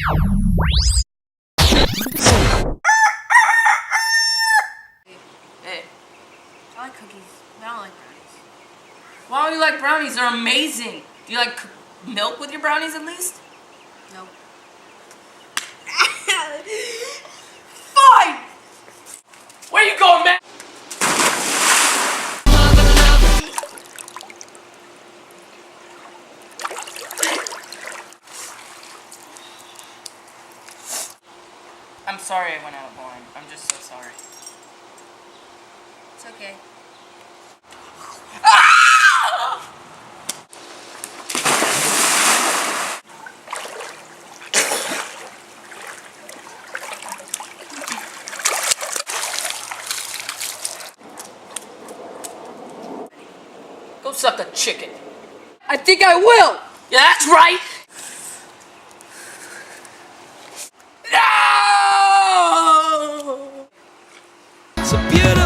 Hey. I like cookies, but I don't like brownies. Why don't you like brownies? They're amazing. Do you like milk with your brownies at least? Nope. Fine! Where you going, man? I'm sorry I went out of line. I'm just so sorry. It's okay. Go suck a chicken. I think I will! Yeah, that's right! No! It's a beautiful